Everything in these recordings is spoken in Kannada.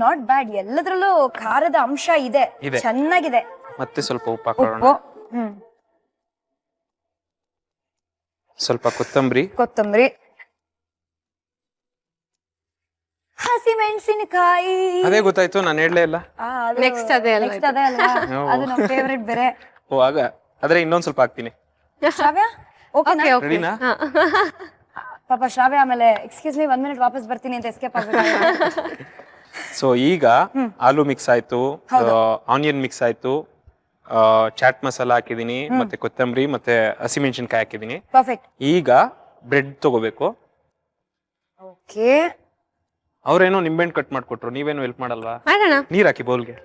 ನಾಟ್ ಬ್ಯಾಡ್, ಎಲ್ಲದ್ರಲ್ಲೂ ಖಾರದ ಅಂಶ ಇದೆ, ಇದೆ. ಚೆನ್ನಾಗಿದೆ. ಮತ್ತೆ ಸ್ವಲ್ಪ ಉಪ್ಪು ಹಾಕೋಣ. ಉಪ್ಪು, ಸ್ವಲ್ಪ ಕೊತ್ತಂಬರಿ, ಹಸಿಮೆಣಸಿನಕಾಯಿ. ಅದೇ ಗೊತ್ತಾಯ್ತು, ನಾನು ಹೇಳಲೇ ಇಲ್ಲ. ನೆಕ್ಸ್ಟ್ ಅದೇ ಅಲ್ವಾ? ಅದು ನಮ್ಮ ಫೇವರೇಟ್ ಬೇರೆ. ಓ ಆಗ ಆದ್ರೆ ಇನ್ನೊಂದ್ ಸ್ವಲ್ಪ ಹಾಕ್ತೀನಿ. ಶ್ರಾವ್ಯ ಓಕೆನಾ? ರೆಡಿನಾ? ಪಾಪ ಶ್ರಾವ್ಯ ಆಮೇಲೆ ಎಕ್ಸ್ಕ್ಯೂಸ್ ಮೀ 1 ಮಿನಿಟ್ ವಾಪಸ್ ಬರ್ತೀನಿ ಅಂತ ಎಸ್ಕೇಪ್ ಆಗ್ಬೇಕು. ಸೊ ಈಗ ಆಲೂ ಮಿಕ್ಸ್ ಆಯ್ತು, ಆನಿಯನ್ ಮಿಕ್ಸ್ ಆಯ್ತು, ಚಾಟ್ ಮಸಾಲ ಹಾಕಿದೀನಿ, ಮತ್ತೆ ಕೊತ್ತಂಬರಿ ಮತ್ತೆ ಹಸಿಮೆಣಸಿನಕಾಯಿ ಹಾಕಿದೀನಿ. ಪರ್ಫೆಕ್ಟ್. ಈಗ ಬ್ರೆಡ್ ತಗೋಬೇಕು. ಓಕೆ. ಅವ್ರೇನೋ ನಿಂಬೆಹಣ್ಣು ಕಟ್ ಮಾಡ್ಕೊಟ್ರು, ನೀವೇನು ಹೆಲ್ಪ್ ಮಾಡಲ್ವಾ? ಮಾಡೋಣ. ನೀರ್ ಹಾಕಿ ಬೌಲ್ಗೆ.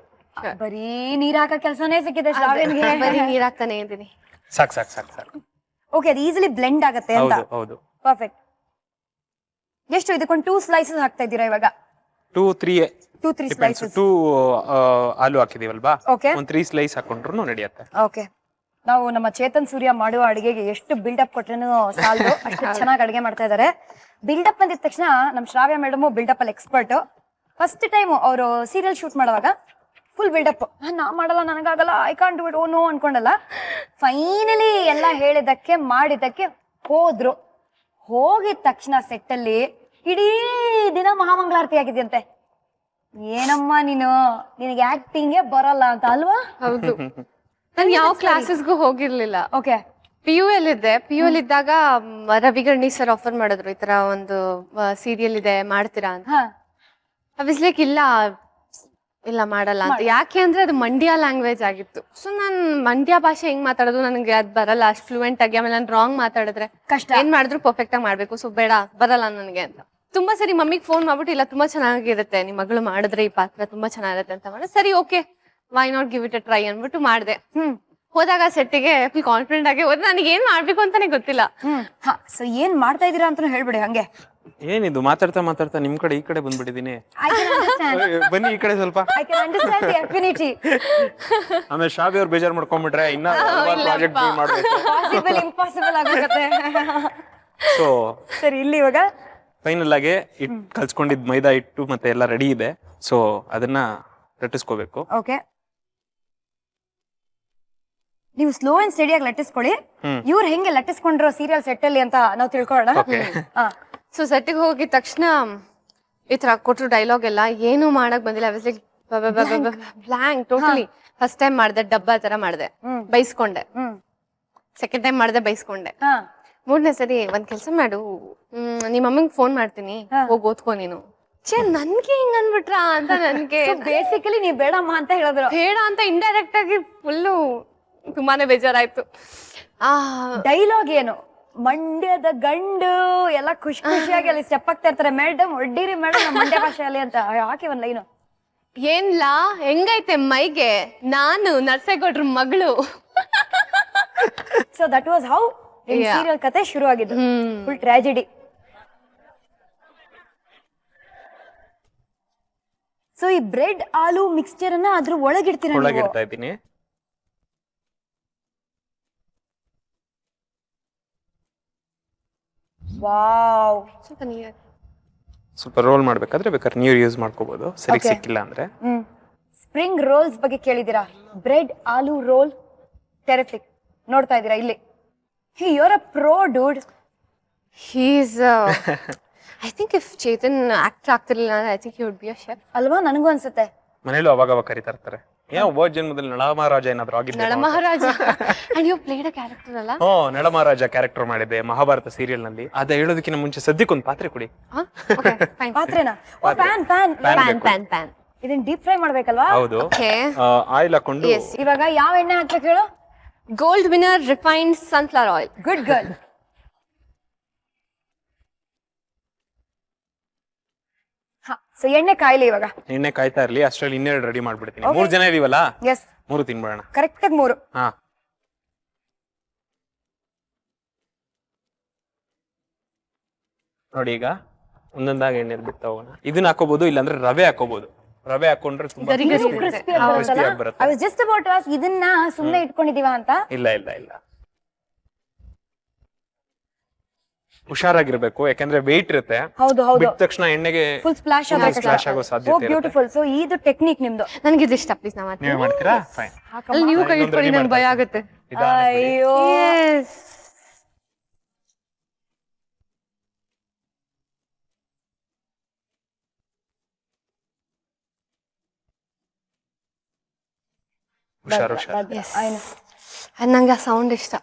ಬರೀ ನೀರ್ ಹಾಕೋ ಕೆಲಸನೇ ಸಿಕ್ಕಿದೆ ಶ್ರಾವ್ಯನ್ಗೆ. ಬರೀ ನೀರ್ ಹಾಕ್ತಾನೆ ಇದ್ದೀನಿ. ಸಾಕು ಸಾಕು ಸಾಕು ಸಾಕು. ಓಕೆ, ಅದು ಈಸಿಲಿ ಬ್ಲೆಂಡ್ ಆಗುತ್ತೆ ಅಂತ. ಹೌದು ಹೌದು. ಪರ್ಫೆಕ್ಟ್. ಎಷ್ಟು ಇದಕ್ಕೊಂದು 2 ಸ್ಲೈಸಸ್ ಹಾಕ್ತಾ ಇದ್ದೀರಾ ಇವಾಗ? 2-3 ಸ್ಲೈಸಸ್. 2 ಆಲೂ ಹಾಕಿದೀವಲ್ವಾ, Okay. ಒಂದ್ 3 ಸ್ಲೈಸ್ ಹಾಕೊಂಡ್ರು ನಡೆಯುತ್ತೆ. ಓಕೆ. ನಾವು ನಮ್ಮ ಚೇತನ್ ಸೂರ್ಯ ಮಾಡುವ ಅಡಿಗೆಗೆ ಎಷ್ಟು ಬಿಲ್ಡಪ್ ಕೊಟ್ರೇನು ಸಾಲದು, ಅಷ್ಟು ಚೆನ್ನಾಗಿ ಅಡಿಗೆ ಮಾಡ್ತಾ ಇದ್ದಾರೆ. ಬಿಲ್ಡಪ್ ಅಂದಿದ ತಕ್ಷಣ ನಮ್ಮ ಶ್ರಾವ್ಯ ಮೇಡಮ್ ಬಿಲ್ಡಪ್ ಅಲ್ಲಿ ಎಕ್ಸ್ಪರ್ಟ್. ಫಸ್ಟ್ ಟೈಮ್ ಅವರು ಸೀರಿಯಲ್ ಶೂಟ್ ಮಾಡುವಾಗ ಫುಲ್ ಬಿಲ್ಡಪ್. ನಾ ಮಾಡಲ್ಲ, ನನಗಾಗಲ್ಲ, I can't do it, oh no ಅನ್ಕೊಂಡಲ್ಲ. ಫೈನಲಿ ಎಲ್ಲ ಹೇಳಿದಕ್ಕೆ ಮಾಡಿದಕ್ಕೆ ಹೋದ್ರು. ಹೋಗಿದ ತಕ್ಷಣ ಸೆಟ್ ಅಲ್ಲಿ ಇಡೀ ದಿನ ಮಹಾಮಂಗಳಾರತಿ ಆಗಿದ್ಯಂತೆ. ಏನಮ್ಮ ನೀನು, ನಿನಗೆ ಆಕ್ಟಿಂಗೇ ಬರಲ್ಲ ಅಂತ ಅಲ್ವಾ? ಹೌದು. ನಾನು ಯಾವ ಕ್ಲಾಸಸ್ಗೂ ಹೋಗಿರ್ಲಿಲ್ಲ. ಓಕೆ. PU ಇದ್ದೆ. PU ಇದ್ದಾಗ ರವಿಗರ್ಣಿ ಸರ್ ಆಫರ್ ಮಾಡಿದ್ರು, ಈ ತರ ಒಂದು ಸೀರಿಯಲ್ ಇದೆ ಮಾಡ್ತೀರಾ ಅಂತ. ಅವಿಸ್ ಲೈಕ್ ಇಲ್ಲ ಮಾಡಲ್ಲ ಅಂತ. ಯಾಕೆ ಅಂದ್ರೆ ಅದು ಮಂಡ್ಯ ಲ್ಯಾಂಗ್ವೇಜ್ ಆಗಿತ್ತು. ಸೊ ನಾನು ಮಂಡ್ಯ ಭಾಷೆ ಹೆಂಗ್ ಮಾತಾಡೋದು ನನಗೆ ಅದು ಬರಲ್ಲ ಅಷ್ಟು ಫ್ಲೂಯೆಂಟ್ ಆಗಿ. ಆಮೇಲೆ ನಾನು ರಾಂಗ್ ಮಾತಾಡಿದ್ರೆ ಕಷ್ಟ. ಏನ್ ಮಾಡಿದ್ರು ಪರ್ಫೆಕ್ಟ್ ಆಗಿ ಮಾಡ್ಬೇಕು, ಸೊ ಬೇಡ ಬರಲ್ಲ ನನಗೆ ಅಂತ. ತುಂಬಾ ಸರಿ ಮಮ್ಮಿಗೆ ಫೋನ್ ಮಾಡ್ಬಿಟ್ಟು, ಇಲ್ಲ ತುಂಬಾ ಚೆನ್ನಾಗಿರುತ್ತೆ ನಿಮ್ಮ ಮಗಳು ಮಾಡಿದ್ರೆ ಈ ಪಾತ್ರ ತುಂಬಾ ಚೆನ್ನಾಗಿರುತ್ತೆ ಅಂತ ಮಾಡಿ. ಸರಿ okay, why not give it a try ಅನ್ಬಿಟ್ಟು ಮಾಡಿದೆ. ಹೋದಾಗ ಸೆಟ್ಟಿಗೆ ಫುಲ್ ಕಾನ್ಫಿಡೆಂಟ್ ಆಗಿ ಹೋದ್ರೆ ನನಗೆ ಏನ್ ಮಾಡ್ಬೇಕು ಅಂತಾನೆ ಗೊತ್ತಿಲ್ಲ. ಸೊ ಏನ್ ಮಾಡ್ತಾ ಇದೀರಾ ಅಂತ ಹೇಳ್ಬಿಡಿ ಹಂಗೆ. ಏನಿದು ಮಾತಾಡ್ತಾ ಮಾತಾಡ್ತಾ ನಿಮ್ ಕಡೆ ಈ ಕಡೆ ಬಂದ್ಬಿಟ್ಟಿದೀನಿ. ಬನ್ನಿ ಈ ಕಡೆ ಸ್ವಲ್ಪ. ಆಮೇಲೆ ಶ್ರಾವ್ಯ ಅವ್ರು ಬೇಜಾರ್ ಮಾಡ್ಕೊಂಡ್ಬಿಟ್ರೆ ಇನ್ನ ಪ್ರಾಜೆಕ್ಟ್ ಮಾಡ್ಬೇಕು. ಇಂಪಾಸಿಬಲ್ ಆಗುತ್ತೆ. ಸೊ ಸರಿ, ಇಲ್ಲಿ ಇವಾಗ ಫೈನಲ್ ಆಗಿ ಕಲ್ಸ್ಕೊಂಡಿದ್ ಮೈದಾ ಹಿಟ್ಟು ಮತ್ತೆ ಎಲ್ಲ ರೆಡಿ ಇದೆ. ಸೊ ಅದನ್ನ ಲಟ್ಟಿಸ್ಕೋಬೇಕು. ಓಕೆ, ನೀವು ಸ್ಲೋ ಅಂಡ್ ಸ್ಟಡಿ ಆಗಿ ಲಟ್ಟಿಸ್ಕೊಳ್ಳಿ. ಇವ್ರು ಹೆಂಗೆ ಲಟ್ಟಿಸ್ಕೊಂಡ್ರು ಸೀರಿಯಲ್ ಸೆಟ್ ಅಲ್ಲಿ ಅಂತ ನಾವು ತಿಳ್ಕೊಳ್ಳೋಣ. ಸೊ ಸೆಟ್ಟಿಗೆ ಹೋಗಿದ ತಕ್ಷಣ ಈ ತರ ಕೊಟ್ರು ಡೈಲಾಗ್ ಎಲ್ಲ, ಏನು ಮಾಡಕ್ ಬಂದಿಲ್ಲ. Blank totally. ಫಸ್ಟ್ ಟೈಮ್ ಮಾಡಿದೆ ಡಬ್ಬಾ ತರ ಮಾಡಿದೆ, ಬೈಸ್ಕೊಂಡೆ. ಸೆಕೆಂಡ್ ಟೈಮ್ ಮಾಡಿದೆ, ಬೈಸ್ಕೊಂಡೆ. 3ನೇ ಸರಿ ಒಂದ್ ಕೆಲ್ಸ ಮಾಡು, ನಿಮ್ಮ ಅಮ್ಮಂಗ್ ಫೋನ್ ಮಾಡ್ತೀನಿ, ಹೋಗಿ ಓದ್ಕೊ ನೀನು. ನನ್ಗೆ ಹಿಂಗ್ ಅನ್ಬಿಟ್ರ ಅಂತ. ನನ್ಗೆ ಬೇಸಿಕಲಿ ನೀವ್ ಬೇಡಮ್ಮ ಅಂತ ಹೇಳಿದ್ರು. ಬೇಡ ಅಂತ ಇಂಡೈರೆಕ್ಟ್ ಆಗಿ ಫುಲ್ಲು ತುಂಬಾನೇ ಬೇಜಾರಾಯ್ತು. ಡೈಲಾಗ್ ಏನು, ಮಂಡ್ಯದ ಗಂಡು ಎಲ್ಲ ಖುಷಿ ಖುಷಿಯಾಗಿ ಅಲ್ಲಿ ಸ್ಟೆಪ್ ಆಗ್ತಾ ಇರ್ತಾರೆ. ಮೇಡಮ್ ಒಡ್ಡಿರಿ ಮೇಡಮ್ ನಮ್ಮ ಮಂಡ್ಯ ಭಾಷೆಯಲ್ಲಿ ಅಂತ ಹಾಕಿ ಒಂದ್ ಲೈನು. ಏನ್ಲಾ ಹೆಂಗೈತೆ ಮೈಗೆ, ನಾನು ನರ್ಸೇಗೌಡ್ರ ಮಗಳು. So that was how serial ಕತೆ ಶುರು ಆಗಿದ್ದು. Full tragedy. ಸೊ ಈ ಬ್ರೆಡ್ ಆಲೂ ಮಿಕ್ಸ್ಚರ್ ಅನ್ನ ಅದ್ರ ಒಳಗಿಡ್ತೀರಾ? ಒಳಗಿಡ್ತಾ ಇದ್ದೀನಿ. ವಾವ್. ಸ್ವಲ್ಪ ರೋಲ್ ಮಾಡ್ಬೇಕಾದ್ರೆ ಬೇಕಾದ್ರೆ ನೀರು ಯೂಸ್ ಮಾಡ್ಕೋಬಹುದು, ಸರಿ ಸಿಕ್ಕಿಲ್ಲ ಅಂದ್ರೆ. ಸ್ಪ್ರಿಂಗ್ ರೋಲ್ಸ್ ಬಗ್ಗೆ ಕೇಳಿದೀರಾ? Bread aloo roll terrific. ನೋಡ್ತಾ ಇದೀರಾ ಇಲ್ಲಿ. You're a pro, dude. He's I think if Chetan actor ಆಗ್ತಿರ್ಲಿಲ್ಲ, I think he would be a chef. ಅಲ್ವಾ? ನನಗೂ ಅನ್ಸುತ್ತೆ. ಮನೇಲೂ ಅವಾಗ ಅವಾಗ ಕರೀತಾ ಇರ್ತಾರೆ. ಹೋದ ಜನ್ಮದಲ್ಲಿ ನಳಮಹಾರಾಜ ಏನಾದ್ರು ಆಗಿದ್ದೆ. Nalamaharaja. And you played a character ಅಲ್ಲ? ನಳಮಹಾರಾಜ ಕ್ಯಾರೆಕ್ಟರ್ ಮಾಡಿದೆ ಮಹಾಭಾರತ ಸೀರಿಯಲ್ ನಲ್ಲಿ. ಅದ ಹೇಳೋದಕ್ಕಿಂತ ಮುಂಚೆ ಸದ್ಯಕ್ಕೆ ಒಂದು ಪಾತ್ರೆ ಕೊಡಿ. ಪಾತ್ರೆನಾ? ಪ್ಯಾನ್. ಇದನ್ನ ಡೀಪ್ ಫ್ರೈ ಮಾಡ್ಬೇಕಲ್ವಾ? ಹೌದು. ಆಯಿಲ್ ಹಾಕೊಂಡು ಇವಾಗ ಯಾವ ಎಣ್ಣೆ ಹಾಕ್ಬೇಕು ಹೇಳು? Gold winner refined sunflower oil. Good girl. So ಎಣ್ಣೆ ಕಾಯಿಲೆ ಇವಾಗ. ಎಣ್ಣೆ ಕಾಯ್ತಾ ಇರ್ಲಿ, ಅಷ್ಟ್ರಲ್ಲಿ ಇನ್ನೆರಡು ರೆಡಿ ಮಾಡ್ಬಿಡ್ತೀನಿ. 3 ಜನ ಇದೀವಲ್ಲ, 3 ತಿನ್ಬೇಡ. ಕರೆಕ್ಟ್ ಆಗಿ 3. ನೋಡಿ ಈಗ ಒಂದೊಂದಾಗಿ ಎಣ್ಣೆ ಬಿಡ್ತಾ ಹೋಗೋಣ. ಇದನ್ನ ಹಾಕೋಬಹುದು, ಇಲ್ಲಾಂದ್ರೆ ರವೆ ಹಾಕೋಬಹುದು. ರವೆ ಹಾಕೊಂಡ್ರೆ ತುಂಬಾ ಕ್ರಿಸ್ಪಿ ಆಗಿ ಬರುತ್ತೆ. I was just about to ask, ಇದನ್ನ ಸುಮ್ಮನೆ ಇಟ್ಕೊಂಡಿದೀವಾ ಅಂತ. ಇಲ್ಲ ಇಲ್ಲ ಇಲ್ಲ, ಹುಷಾರಾಗಿರ್ಬೇಕು, ಯಾಕಂದ್ರೆ ವೆಯ್ಟ್ ಇರುತ್ತೆ. ಹೌದು ಹೌದು, ಬಿಟ್ಟ ತಕ್ಷಣ ಎಣ್ಣೆಗೆ ಫುಲ್ ಸ್ಪ್ಲಾಶ್ ಸ್ಪ್ಲಾಶ್ ಆಗೋ ಸಾಧ್ಯತೆ ಇರುತ್ತೆ. ಬ್ಯೂಟಿಫುಲ್. ಸೊ ಇದು ಟೆಕ್ನಿಕ್ ನಿಮ್ದು. ನನಗೆ ಇದು ಇಷ್ಟ ಪ್ಲೀಸ್. ನಾವು ನೀವೇ ಮಾಡ್ತೀರಾ? ಫೈನ್. ಅಲ್ಲಿ ನೀವು ಕೈ ಇಟ್ಕೊಳ್ಳಿ, ನಂಗೆ ಭಯ ಆಗುತ್ತೆ. ಅಯ್ಯೋ ಹುಷಾರು ಹುಷಾರು. ನಂಗೆ ಆ ಸೌಂಡ್ ಇಷ್ಟ.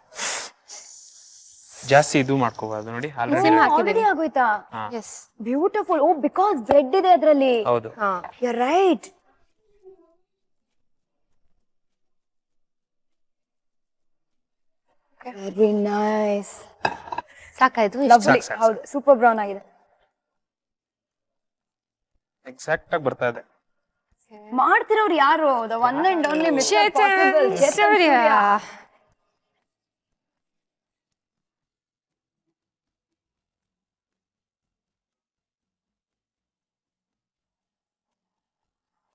ಜಾಸ್ತಿ ಇದು ಮಾಡ್ಕೋಬಾರ್ದು ನೋಡಿ. ಆಲ್ರೆಡಿ ಆಗೋಯ್ತಾ? Yes, beautiful. Oh because bread ಇದೆ ಅದ್ರಲ್ಲಿ. ಹೌದು. ಹಾ, you are right. Very nice. ಸಾಕಾಯ್ತು. ಲವ್ಲಿ. ಹೌದು, ಸೂಪರ್ ಬ್ರೌನ್ ಆಗಿದೆ. ಎಕ್ಸಾಕ್ಟ್ ಆಗಿ ಬರ್ತಾ ಇದೆ. ಮಾಡ್ತಿರೋರು ಯಾರು? The one and only mister possible Chetan Surya.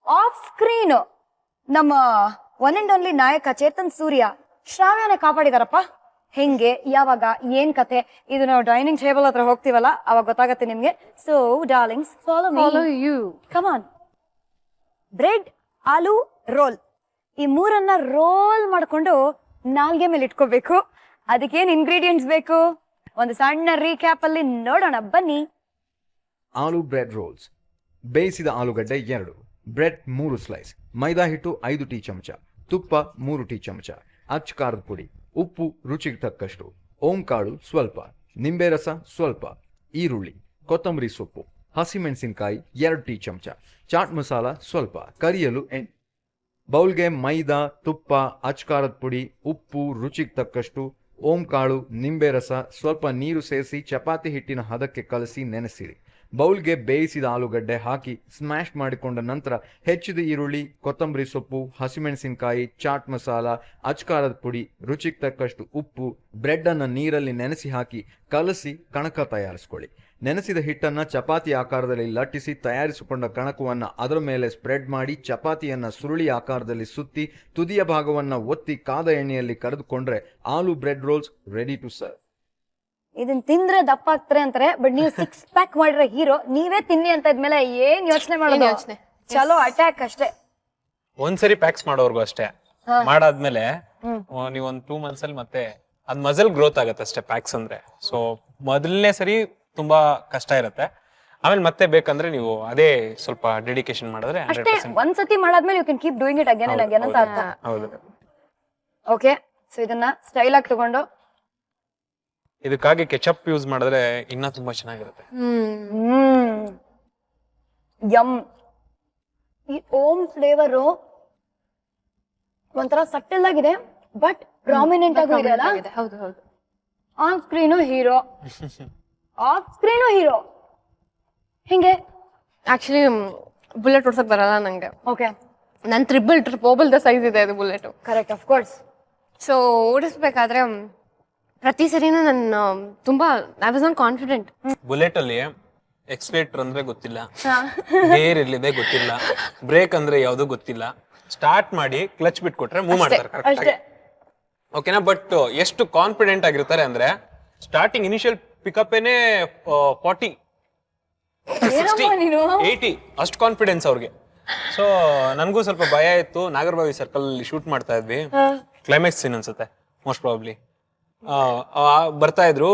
Off screen ನಮ್ಮ ಒನ್ ಅಂಡ್ ಓನ್ಲಿ ನಾಯಕ ಚೇತನ್ ಸೂರ್ಯ ಶ್ರಾವ್ಯನ ಕಾಪಾಡಿದಾರಪ್ಪ. ಹೆಂಗೆ, ಯಾವಾಗ, ಏನ್ ಕತೆ, ಇದು ನಾವು ಡೈನಿಂಗ್ ಟೇಬಲ್ ಹತ್ರ ಹೋಗ್ತೀವಲ್ಲ ಅವಾಗ ಗೊತ್ತಾಗತ್ತೆ ನಿಮ್ಗೆ. So darlings, follow you. Come on. Bread, aloo, roll, ಈ ಮೂರನ್ನ ರೋಲ್ ಮಾಡ್ಕೊಂಡು ನಾಲ್ಗೆ ಮೇಲೆ ಇಟ್ಕೋಬೇಕು. ಅದಕ್ಕೇನ್ ಇಂಗ್ರೀಡಿಯೆಂಟ್ಸ್ ಬೇಕು ಒಂದು ಸಣ್ಣ ರೀಕ್ಯಾಪ್ ಅಲ್ಲಿ ನೋಡೋಣ ಬನ್ನಿ. ಆಲೂ ಬ್ರೆಡ್ ರೋಲ್ಸ್. ಬೇಯಿಸಿದ ಆಲೂಗಡ್ಡೆ 2, ಬ್ರೆಡ್ 3 ಸ್ಲೈಸ್, ಮೈದಾ ಹಿಟ್ಟು 5 ಟೀ ಚಮಚ, ತುಪ್ಪ 3 ಟೀ ಚಮಚ, ಅಚ್ಚ ಖಾರದ ಪುಡಿ, ಉಪ್ಪು ರುಚಿಗೆ ತಕ್ಕಷ್ಟು, ಓಂಕಾಳು ಸ್ವಲ್ಪ, ನಿಂಬೆ ರಸ ಸ್ವಲ್ಪ, ಈರುಳ್ಳಿ, ಕೊತ್ತಂಬರಿ ಸೊಪ್ಪು, ಹಸಿಮೆಣಸಿನಕಾಯಿ 2 ಟೀ ಚಮಚ, ಚಾಟ್ ಮಸಾಲ ಸ್ವಲ್ಪ, ಕರಿಯಲು ಬೌಲ್ಗೆ ಮೈದಾ, ತುಪ್ಪ, ಅಚ್ಚ ಖಾರದ ಪುಡಿ, ಉಪ್ಪು ರುಚಿಗೆ ತಕ್ಕಷ್ಟು, ಓಂಕಾಳು, ನಿಂಬೆ ರಸ, ಸ್ವಲ್ಪ ನೀರು ಸೇರಿಸಿ ಚಪಾತಿ ಹಿಟ್ಟಿನ ಹದಕ್ಕೆ ಕಲಸಿ ನೆನೆಸಿರಿ. ಬೌಲ್ಗೆ ಬೇಯಿಸಿದ ಆಲೂಗಡ್ಡೆ ಹಾಕಿ ಸ್ಮ್ಯಾಶ್ ಮಾಡಿಕೊಂಡ ನಂತರ ಹೆಚ್ಚಿದ ಈರುಳ್ಳಿ, ಕೊತ್ತಂಬರಿ ಸೊಪ್ಪು, ಹಸಿಮೆಣಸಿನಕಾಯಿ, ಚಾಟ್ ಮಸಾಲ, ಅಚ್ಚ ಖಾರದ ಪುಡಿ, ರುಚಿಗೆ ತಕ್ಕಷ್ಟು ಉಪ್ಪು, ಬ್ರೆಡ್ ಅನ್ನು ನೀರಲ್ಲಿ ನೆನೆಸಿ ಹಾಕಿ ಕಲಸಿ ಕಣಕ ತಯಾರಿಸ್ಕೊಳ್ಳಿ. ನೆನೆಸಿದ ಹಿಟ್ಟನ್ನು ಚಪಾತಿ ಆಕಾರದಲ್ಲಿ ಲಟ್ಟಿಸಿ ತಯಾರಿಸಿಕೊಂಡ ಕಣಕವನ್ನು ಅದರ ಮೇಲೆ ಸ್ಪ್ರೆಡ್ ಮಾಡಿ ಚಪಾತಿಯನ್ನು ಸುರುಳಿ ಆಕಾರದಲ್ಲಿ ಸುತ್ತಿ ತುದಿಯ ಭಾಗವನ್ನು ಒತ್ತಿ ಕಾದ ಎಣ್ಣೆಯಲ್ಲಿ ಕರೆದುಕೊಂಡ್ರೆ aloo bread rolls ready to serve. ಇದನ್ನ ತಿಂದ್ರೆ ದಪ್ಪ ಆಗ್ತಾರೆ ಅಂತಾರೆ, ಬಟ್ ನೀವು 6 ಪ್ಯಾಕ್ ಮಾಡಿರೋ ಹೀರೋ, ನೀವೇ ತಿನ್ನಿ ಅಂತ ಇದ್ಮೇಲೆ ಏನ್ ಯೋಚನೆ ಮಾಡೋದು? ಯೋಚನೆ? ಚಲೋ ಅಟ್ಯಾಕ್ ಅಷ್ಟೇ. ಒಂದ್ಸರಿ ಪ್ಯಾಕ್ಸ್ ಮಾಡೋರ್ಗು ಅಷ್ಟೇ. ಮಾಡಾದ್ಮೇಲೆ ನೀವ್ ಒಂದ್ 2 months ಅಲ್ಲಿ ಮತ್ತೆ ಅದ್ ಮಸಲ್ ಗ್ರೋತ್ ಆಗತ್ತೆ ಅಷ್ಟೇ ಪ್ಯಾಕ್ಸ್ ಅಂದ್ರೆ. ಸೊ ಮೊದಲನೇ ಸರಿ ತುಂಬಾ ಕಷ್ಟ ಇರತ್ತೆ, ಆಮೇಲೆ ಮತ್ತೆ ಬೇಕಂದ್ರೆ ನೀವು ಅದೇ ಸ್ವಲ್ಪ ಡೆಡಿಕೇಶನ್ ಮಾಡಿದ್ರೆ ಅಷ್ಟೇ. ಒಂದ್ಸತಿ ಮಾಡಾದ್ಮೇಲೆ you can keep doing it again and again ಅಂತ ಅರ್ಥ. ಹೌದು. ಓಕೆ, ಸೊ ಇದನ್ನ ಸ್ಟೈಲ್ ಆಗಿ ತಗೊಂಡು ಇದಕ್ಕಾಗಿ ಕೆಚಪ್ ಯೂಸ್ ಮಾಡಿದ್ರೆ ಇನ್ನ ತುಂಬಾ ಚೆನ್ನಾಗಿರುತ್ತೆ. ಯಮ್. ಈ ಓಮ್ ಫ್ಲೇವರು ಒಂಥರ ಸಟಲ್ ಆಗಿದೆ, ಬಟ್ ಪ್ರಾಮಿನೆಂಟ್ ಆಗೂ ಇದೆ ಅಲ್ಲ. ಹೌದು ಹೌದು. On screen hero, off screen hero. ಹಿಂಗೆ ಆಕ್ಚುಲಿ ಬುಲೆಟ್ ಓಡ್ಸಕ್ ಬರಲ್ಲ ನಂಗೆ. ಓಕೆ, ನನ್ ಟ್ರಿಬಲ್ ದ ಸೈಜ್ ಇದೆ ಅದು bullet. Correct, of course. So ಓಡಿಸ್ಬೇಕಾದ್ರೆ ಪ್ರತಿ ಸರಿನೂ ನಾನು ತುಂಬಾ I was not confident. Bullet ಅಲ್ಲಿ ಎಕ್ಸ್ಲೇಟರ್ ಅಂದ್ರೆ ಗೊತ್ತಿಲ್ಲ, ಗೇರ್ ಎಲ್ಲಿದೆ ಗೊತ್ತಿಲ್ಲ, ಬ್ರೇಕ್ ಅಂದ್ರೆ ಯಾವ್ದು ಗೊತ್ತಿಲ್ಲ. ಸ್ಟಾರ್ಟ್ ಮಾಡಿ ಕ್ಲಚ್ ಬಿಟ್ಕೊಟ್ರೆ ಮೂವ್ ಮಾಡ್ತಾರೆ ಕರೆಕ್ಟ್ ಆಗಿ. ಓಕೆನಾ? ಬಟ್ ಎಷ್ಟು ಕಾನ್ಫಿಡೆಂಟ್ ಆಗಿರ್ತಾರೆ ಅಂದ್ರೆ ಸ್ಟಾರ್ಟಿಂಗ್ ಇನಿಷಿಯಲ್ ಪಿಕಪ್ ಏನೇ 40, 60, 80 ಅಷ್ಟು ಕಾನ್ಫಿಡೆನ್ಸ್ ಅವ್ರಿಗೆ. ಸೊ ನನ್ಗೂ ಸ್ವಲ್ಪ ಭಯ ಇತ್ತು. ನಾಗರಬಾವಿ ಸರ್ಕಲ್ ಶೂಟ್ ಮಾಡ್ತಾ ಇದ್ವಿ, ಕ್ಲೈಮ್ಯಾಕ್ಸ್ ಸೀನ್ ಅನ್ಸುತ್ತೆ ಮೋಸ್ಟ್ ಪ್ರಾಬಬ್ಲಿ. ಬರ್ತಾ ಇದ್ರು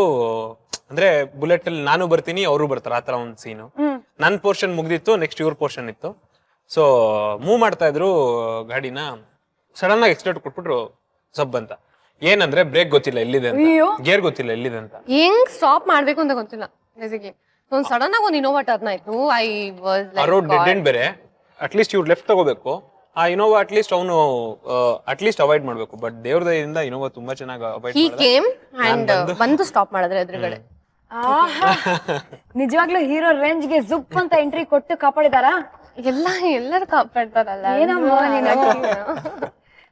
ಅಂದ್ರೆ ಬುಲೆಟ್ ಅಲ್ಲಿ ನಾನು ಬರ್ತೀನಿ ಅವರು ಬರ್ತಾರೆ, ಆತರ ಒಂದ್ ಸೀನು. ನನ್ ಪೋರ್ಷನ್ ಮುಗ್ದಿತ್ತು, ನೆಕ್ಸ್ಟ್ ಇವ್ರ ಪೋರ್ಷನ್ ಇತ್ತು. ಸೊ ಮೂವ್ ಮಾಡ್ತಾ ಇದ್ರು ಗಾಡಿನ, ಸಡನ್ ಆಗಿ ಎಕ್ಸ್ಲೇಟರ್ ಕೊಟ್ಬಿಟ್ರು ಸಬ್ ಅಂತ. ಏನಂದ್ರೆ ಬ್ರೇಕ್ ಗೊತ್ತಿಲ್ಲ ಎಲ್ಲಿದೆ ಅಂತ, ಗೇರ್ ಗೊತ್ತಿಲ್ಲ ಎಲ್ಲಿದೆ ಅಂತ, ಹೆಂಗ್ ಸ್ಟಾಪ್ ಮಾಡ್ಬೇಕು ಅಂತ ಗೊತ್ತಿಲ್ಲ ಬೇಸಿಕ್ಲಿ. ಒಂದ್ ಸಡನ್ ಆಗಿ ಒಂದು ಇನೋವಾ ಟರ್ನ್ ಆಯ್ತು. I was like road dead end ಬೇರೆ. ಅಟ್ಲೀಸ್ಟ್ ಇವ್ರು ಲೆಫ್ಟ್ ತಗೋಬೇಕು, ಆ ಇನೋವಾ ಅಟ್ಲೀಸ್ಟ್ ಅವನು ಅಟ್ಲೀಸ್ಟ್ ಅವಾಯ್ಡ್ ಮಾಡ್ಬೇಕು. ಬಟ್ ದೇವ್ರ ದಯದಿಂದ ಇನೋವಾ ತುಂಬಾ ಚೆನ್ನಾಗಿ ಅವಾಯ್ಡ್ ಹಿ ಕೇಮ್ ಅಂಡ್ ಬಂದು ಸ್ಟಾಪ್ ಮಾಡಿದ್ರೆ ಎದುರುಗಡೆ. ನಿಜವಾಗ್ಲೂ ಹೀರೋ ರೇಂಜ್ ಗೆ ಜುಪ್ ಅಂತ ಎಂಟ್ರಿ ಕೊಟ್ಟು ಕಾಪಾಡಿದಾರಾ? ಎಲ್ಲರೂ ಕಾಪಾಡ್ತಾರಲ್ಲ. ಏನಮ್ಮ ನೀನು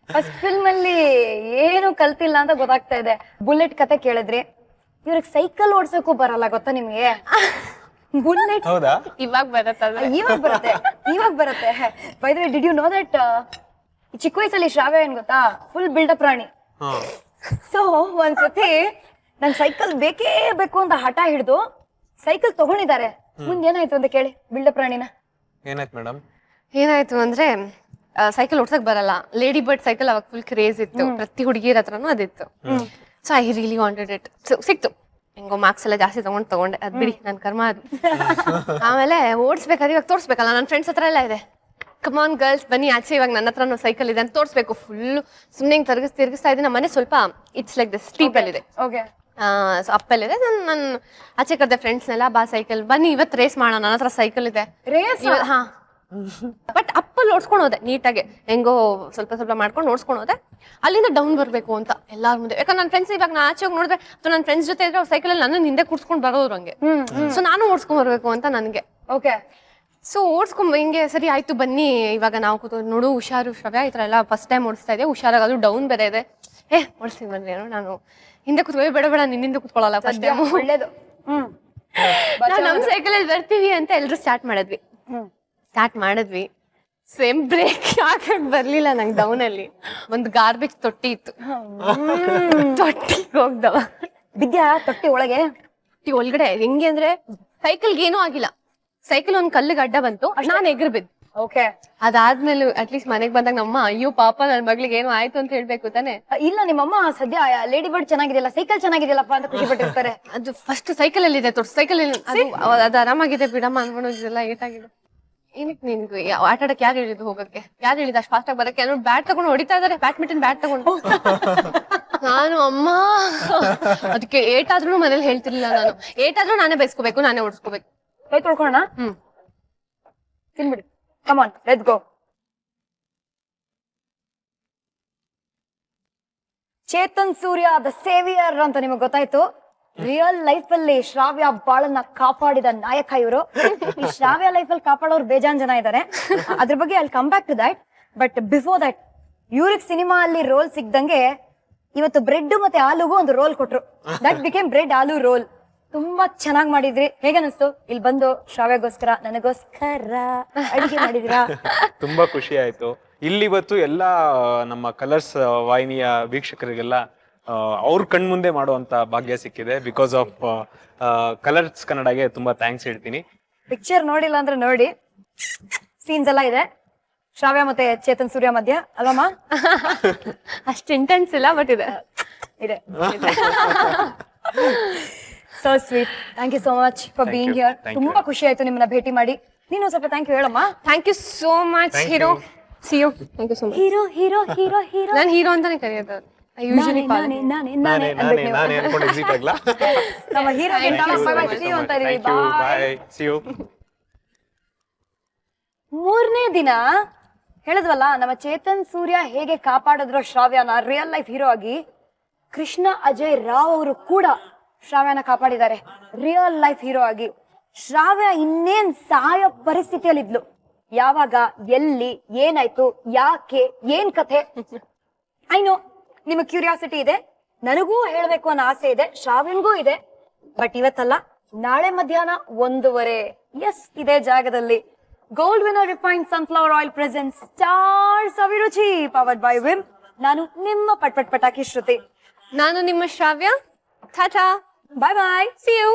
ಫಸ್ಟ್ ಫಿಲ್ಮ್ ಅಲ್ಲಿ ಏನು ಕಲ್ತಿಲ್ಲ ಅಂತ ಗೊತ್ತಾಗ್ತಾ ಇದೆ. ಬುಲೆಟ್ ಕತೆ ಕೇಳಿದ್ರಿ, ಇವ್ರಿಗೆ ಸೈಕಲ್ ಓಡ್ಸಕ್ಕೂ ಬರಲ್ಲ ಗೊತ್ತಾ ನಿಮ್ಗೆ? ಬುಲೆಟ್ ಹೌದಾ? ಇವಾಗ ಬರತ್ತಲ್ಲ. ಇವಾಗ ಬರುತ್ತೆ. By the way, did you know that ಚಿಕ್ಕ ವಯಸ್ಸಲ್ಲಿ ಶ್ರಾವ್ಯ ಏನ್ ಗೊತ್ತಾ, ಫುಲ್ ಬಿಲ್ಡಪ್ ರಾಣಿ. ಸೊ ಒಂದ್ಸತಿ ನಂಗೆ ಸೈಕಲ್ ಬೇಕೇ ಬೇಕು ಅಂತ ಹಠ ಹಿಡಿದು ಸೈಕಲ್ ತಗೊಂಡಿದ್ದಾರೆ. ಮುಂದೆ ಏನಾಯ್ತು ಅಂತ ಕೇಳಿ ಬಿಲ್ಡಪ್ ರಾಣಿನ. ಏನಾಯ್ತು ಮೇಡಮ್? ಏನಾಯ್ತು ಅಂದ್ರೆ ಸೈಕಲ್ ಓಡ್ಸಕ್ ಬರಲ್ಲ. ಲೇಡಿ ಬರ್ಡ್ ಸೈಕಲ್ ಅವಾಗ ಫುಲ್ ಕ್ರೇಜ್ ಇತ್ತು, ಪ್ರತಿ ಹುಡುಗಿರ ಹತ್ರನೂ ಅದಿತ್ತು. So I really wanted it. ಸಿಕ್ತು, ಹೆಂಗೋ ಮಾರ್ಕ್ಸ್ ಎಲ್ಲ ಜಾಸ್ತಿ ತಗೊಂಡೆ. ಅದ್ ಬಿಡಿ, ನನ್ ಕರ್ಮ ಅದು. ಆಮೇಲೆ ಓಡಿಸ್ಬೇಕಾದ್ರೆ ಇವಾಗ ತೋರಿಸ್ಬೇಕಲ್ಲ, ನನ್ನ ಫ್ರೆಂಡ್ಸ್ ಹತ್ರ ಎಲ್ಲ ಇದೆ. ಕಮಾನ್ ಗರ್ಲ್ಸ್ ಬನ್ನಿ ಆಚೆ, ಇವಾಗ ನನ್ನ ಹತ್ರ ಸೈಕಲ್ ಇದೆ ಅಂತ ತೋರಿಸ್ಬೇಕು. ಫುಲ್ ಸುಮ್ಮನೆ ತಿರ್ಗಿಸ್ತಾ ಇದ್ದೀನಿ. ನಮ್ಮ ಮನೆ ಸ್ವಲ್ಪ ಇಟ್ಸ್ ಲೈಕ್ ದಿಸ್ ಸ್ಟೀಪ್ ಅಲ್ಲಿ ಇದೆ, ಅಪ್ಪಲ್ಲಿದೆ. ನಾನು ಆಚೆ ಕರೆದೆ ಫ್ರೆಂಡ್ಸ್ನೆಲ್ಲ, ಬಾ ಸೈಕಲ್ ಬನ್ನಿ ಇವತ್ತು ರೇಸ್ ಮಾಡೋಣ, ನನ್ನ ಹತ್ರ ಸೈಕಲ್ ಇದೆ. ಹಾ, ಬಟ್ ಅಪ್ಪಲ್ಲಿ ಓಡಿಸ್ಕೊಂಡು ಹೋದೆ ನೀಟಾಗಿ, ಹೆಂಗೋ ಸ್ವಲ್ಪ ಸ್ವಲ್ಪ ಮಾಡ್ಕೊಂಡು ಓಡಿಸ್ಕೊಂಡು ಹೋದೆ. ಅಲ್ಲಿಂದ ಡೌನ್ ಬರ್ಬೇಕು ಅಂತ ಎಲ್ಲಾರ ಮುಂದೆ. ಯಾಕಂದ್ರೆ ನನ್ನ ಫ್ರೆಂಡ್ಸ್ ಇವಾಗ ನಾ ಆಚೆ ಹೋಗಿ ನೋಡಿದ್ರೆ ಅಥವಾ ನನ್ನ ಫ್ರೆಂಡ್ಸ್ ಜೊತೆ ಇದ್ರೆ ಅವ್ರ ಸೈಕಲ್ ನನ್ನ ಹಿಂದೆ ಕೂರ್ಸ್ಕೊಂಡು ಬರೋರು ಹಂಗೆ. ಸೊ ನಾನು ಓಡಿಸ್ಕೊಂಡ್ ಬರ್ಬೇಕು ಅಂತ ನನಗೆ. ಸೊ ಓಡಿಸ್ಕೊಂಡ್ ಹಿಂಗೆ ಸರಿ ಆಯ್ತು ಬನ್ನಿ ಇವಾಗ ನಾವು ಕೂತು ನೋಡು ಹುಷಾರು ಶ್ರವ್ಯ, ಈ ತರ ಎಲ್ಲ ಫಸ್ಟ್ ಟೈಮ್ ಓಡಿಸ್ತಾ ಇದೆ, ಹುಷಾರಾಗ ಅದು ಡೌನ್ ಬೇರೆ ಇದೆ. ಓಡಿಸ್ತೀನಿ ಬನ್ನಿ ಏನೋ. ನಾನು ಹಿಂದೆ ಕೂತ್ಕೊಳ್ಳಿ, ಬೇಡ ಬೇಡ ನಿನ್ನಿಂದ ಕೂತ್ಕೊಳ್ಳಲ್ಲ ಫಸ್ಟ್ ಟೈಮ್, ಒಳ್ಳೇದು. ನಾವು ನಮ್ಮ ಸೈಕಲ್ ಅಲ್ಲಿ ಬರ್ತೀವಿ ಅಂತ ಎಲ್ರು ಸ್ಟಾರ್ಟ್ ಮಾಡಿದ್ವಿ. ಸೇಮ್ ಬ್ರೇಕ್ ಹಾಕಕ್ ಬರ್ಲಿಲ್ಲ ನಂಗೆ. ಡೌನ್ ಅಲ್ಲಿ ಒಂದು ಗಾರ್ಬೇಜ್ ತೊಟ್ಟಿ ಇತ್ತು, ತೊಟ್ಟಿಗೆ ಹೋಗ್ದವ ಬಿದ್ಯಾ ತೊಟ್ಟಿ ಒಳಗೆ? ತೊಟ್ಟಿ ಒಳಗಡೆ ಹೆಂಗೆ ಅಂದ್ರೆ ಸೈಕಲ್ಗೆ ಏನೂ ಆಗಿಲ್ಲ, ಸೈಕಲ್ ಒಂದ್ ಕಲ್ಲಿಗೆ ಅಡ್ಡ ಬಂತು, ನಾನು ಎಗ್ರು ಬಿದ್ದು. ಅದಾದ್ಮೇಲೆ ಅಟ್ಲೀಸ್ಟ್ ಮನೆಗ್ ಬಂದಾಗ ನಮ್ಮ ಅಯ್ಯೋ ಪಾಪ ನನ್ ಮಗ್ಳಿಗೆ ಏನೋ ಆಯ್ತು ಅಂತ ಹೇಳ್ಬೇಕು ತಾನೆ. ಇಲ್ಲ, ನಿಮ್ಮಮ್ಮ ಸದ್ಯ ಲೇಡಿ ಬರ್ಡ್ ಚೆನ್ನಾಗಿದೆಯಲ್ಲ, ಸೈಕಲ್ ಚೆನ್ನಾಗಿದೆಯಲ್ಲಪ್ಪ ಅಂತ ಖುಷಿ ಪಟ್ಟಿರ್ತಾರೆ. ಅದು ಫಸ್ಟ್ ಸೈಕಲ್ ಅಲ್ಲಿ ಇದೆ, ಸೈಕಲ್ ಅಲ್ಲಿ ಅದು ಆರಾಮಾಗಿದೆ ಬಿಡಮ್ಮ ಅನ್ಕೊಂಡೋದಿಲ್ಲ. ಏಟಾಗಿದೆ ಏನಕ್ಕೆ ನಿನ್ಗೆ ಆಟ ಆಡಕ್ಕೆ ಯಾರು ಹೇಳಿದ್ದು, ಹೋಗಕ್ಕೆ ಯಾರು ಹೇಳಿದ ಅಷ್ಟು ಫಾಸ್ಟ್ ಆಗಿ ಬರಕ್ಕೆ? ಏನೋ ಬ್ಯಾಟ್ ತಗೊಂಡು ಹೊಡಿತಾ ಇದಾರೆ, ಬ್ಯಾಡ್ಮಿಂಟನ್ ಬ್ಯಾಟ್ ತಗೊಂಡು. ನಾನು ಅಮ್ಮ ಅದಕ್ಕೆ ಏಟಾದ್ರೂ ಮನೇಲಿ ಹೇಳ್ತಿರ್ಲಿಲ್ಲ. ನಾನು ಏಟಾದ್ರೂ ನಾನೇ ಬೈಸ್ಕೋಬೇಕು, ನಾನೇ ಓಡಿಸ್ಕೋಬೇಕು. ಕೈ ತೊಳ್ಕೊಳ್ಳೋಣ? ತಿನ್ಬಿಡಿ, come on let's go. Chetan Surya the saviour ಅಂತ ನಿಮಗೆ ಗೊತ್ತಾಯ್ತು. ರಿಯಲ್ ಲೈಫ್ ಅಲ್ಲಿ ಶ್ರಾವ್ಯ ಬಾಳನ್ನ ಕಾಪಾಡಿದ ನಾಯಕ ಇವರು. ಈ ಶ್ರಾವ್ಯ ಲೈಫ್ ಅಲ್ಲಿ ಕಾಪಾಡೋರು ಬೇಜಾನ್ ಜನ ಇದ್ದಾರೆ, ಅದ್ರ ಬಗ್ಗೆ I come back to that. But before that, ಇವ್ರಿಗೆ ಸಿನಿಮಾ ಅಲ್ಲಿ ರೋಲ್ ಸಿಗ್ದಂಗೆ ಇವತ್ತು ಬ್ರೆಡ್ ಮತ್ತೆ ಆಲೂಗೂ ಒಂದು ರೋಲ್ ಕೊಟ್ರು. That became bread aloo roll. ತುಂಬಾ ಚೆನ್ನಾಗಿ ಮಾಡಿದ್ರಿ. ಹೇಗನ್ನಿಸ್ತು ಇಲ್ಲಿ ಬಂದು ಶ್ರಾವ್ಯಗೋಸ್ಕರ ನನಗೋಸ್ಕರ ಅಡಿಗೆ ಮಾಡಿದಿರಾ? ತುಂಬಾ ಖುಷಿ ಆಯ್ತು. ಇಲ್ಲಿ ಇವತ್ತು ಎಲ್ಲ ನಮ್ಮ ಕಲರ್ಸ್ ವಾಹಿನಿಯ ವೀಕ್ಷಕರಿಗೆಲ್ಲ ಅವ್ರ ಕಣ್ಮುಂದೆ ಮಾಡುವಂತ ಭಾಗ್ಯ ಸಿಕ್ಕಿದೆ. ಬಿಕಾಸ್ ಆಫ್ ಕಲರ್ಸ್ ಕನ್ನಡಗೆ ತುಂಬಾ ಥ್ಯಾಂಕ್ಸ್ ಹೇಳ್ತೀನಿ. ಪಿಕ್ಚರ್ ನೋಡಿಲ್ಲ ಅಂದ್ರೆ ನೋಡಿ, ಸೀನ್ಸ್ ಎಲ್ಲ ಇದೆ ಶ್ರಾವ್ಯ ಮತ್ತೆ ಚೇತನ್ ಸೂರ್ಯ ಮಧ್ಯ, ಅಲ್ವಮ್ಮ? ಅಷ್ಟು ಇಂಟೆನ್ಸ್ ಇಲ್ಲ, ಬಟ್ ಇದೆ. So sweet. Thank you so much for being here. ತುಂಬಾ ಖುಷಿ ಆಯ್ತು ನಿಮ್ಮನ್ನ ಭೇಟಿ ಮಾಡಿ. ನೀನು ಸ್ವಲ್ಪ ಥ್ಯಾಂಕ್ ಯು ಹೇಳಮ್ಮ. Thank you so much hero. See you. Thank you so much. Hero hero hero hero ನಾನು ಹೀರೋ ಅಂತಾನೆ ಕರೆಯೋದು. ಐ ಯೂಶುವಲಿ ಕಾಲ್ ನಮ್ಮ ಹೀರೋ ಅಂತ ಇದೀವಿ. ಮೂರನೇ ದಿನ ಹೇಳಿದ್ವಲ್ಲ, ನಮ್ಮ ಚೇತನ್ ಸೂರ್ಯ ಹೇಗೆ ಕಾಪಾಡಿದ್ರು ಶ್ರಾವ್ಯನ ರಿಯಲ್ ಲೈಫ್ ಹೀರೋ ಆಗಿ, ಕೃಷ್ಣ ಅಜಯ್ ರಾವ್ ಅವರು ಕೂಡ ಶ್ರಾವ್ಯನ ಕಾಪಾಡಿದ್ದಾರೆ ರಿಯಲ್ ಲೈಫ್ ಹೀರೋ ಆಗಿ. ಶ್ರಾವ್ಯ ಇನ್ನೇನ್ ಸಾಯೋ ಪರಿಸ್ಥಿತಿಯಲ್ಲಿದ್ಲು. ಯಾವಾಗ, ಎಲ್ಲಿ, ಏನಾಯ್ತು, ಯಾಕೆ, ಏನ್ ಕಥೆ? ಐ ನೋ ನಿಮಗೆ ಕ್ಯೂರಿಯಾಸಿಟಿ ಇದೆ, ನನಗೂ ಹೇಳ್ಬೇಕು ಅನ್ನೋ ಆಸೆ ಇದೆ, ಶ್ರಾವ್ಯನ್ಗೂ ಇದೆ. ಬಟ್ ಇವತ್ತಲ್ಲ, ನಾಳೆ ಮಧ್ಯಾಹ್ನ 1:15 ಎಸ್ ಇದೇ ಜಾಗದಲ್ಲಿ gold winner refined sunflower oil present stars ಅಭಿರುಚಿ ಪವರ್ಡ್ ಬೈ ವಿಮ್. ನಾನು ನಿಮ್ಮ ಪಟಾಕಿ ಶ್ರುತಿ. ನಾನು ನಿಮ್ಮ ಶ್ರಾವ್ಯ. ಟಾಟಾ, ಬಾಯ್ ಬಾಯ್, ಸಿ ಯು.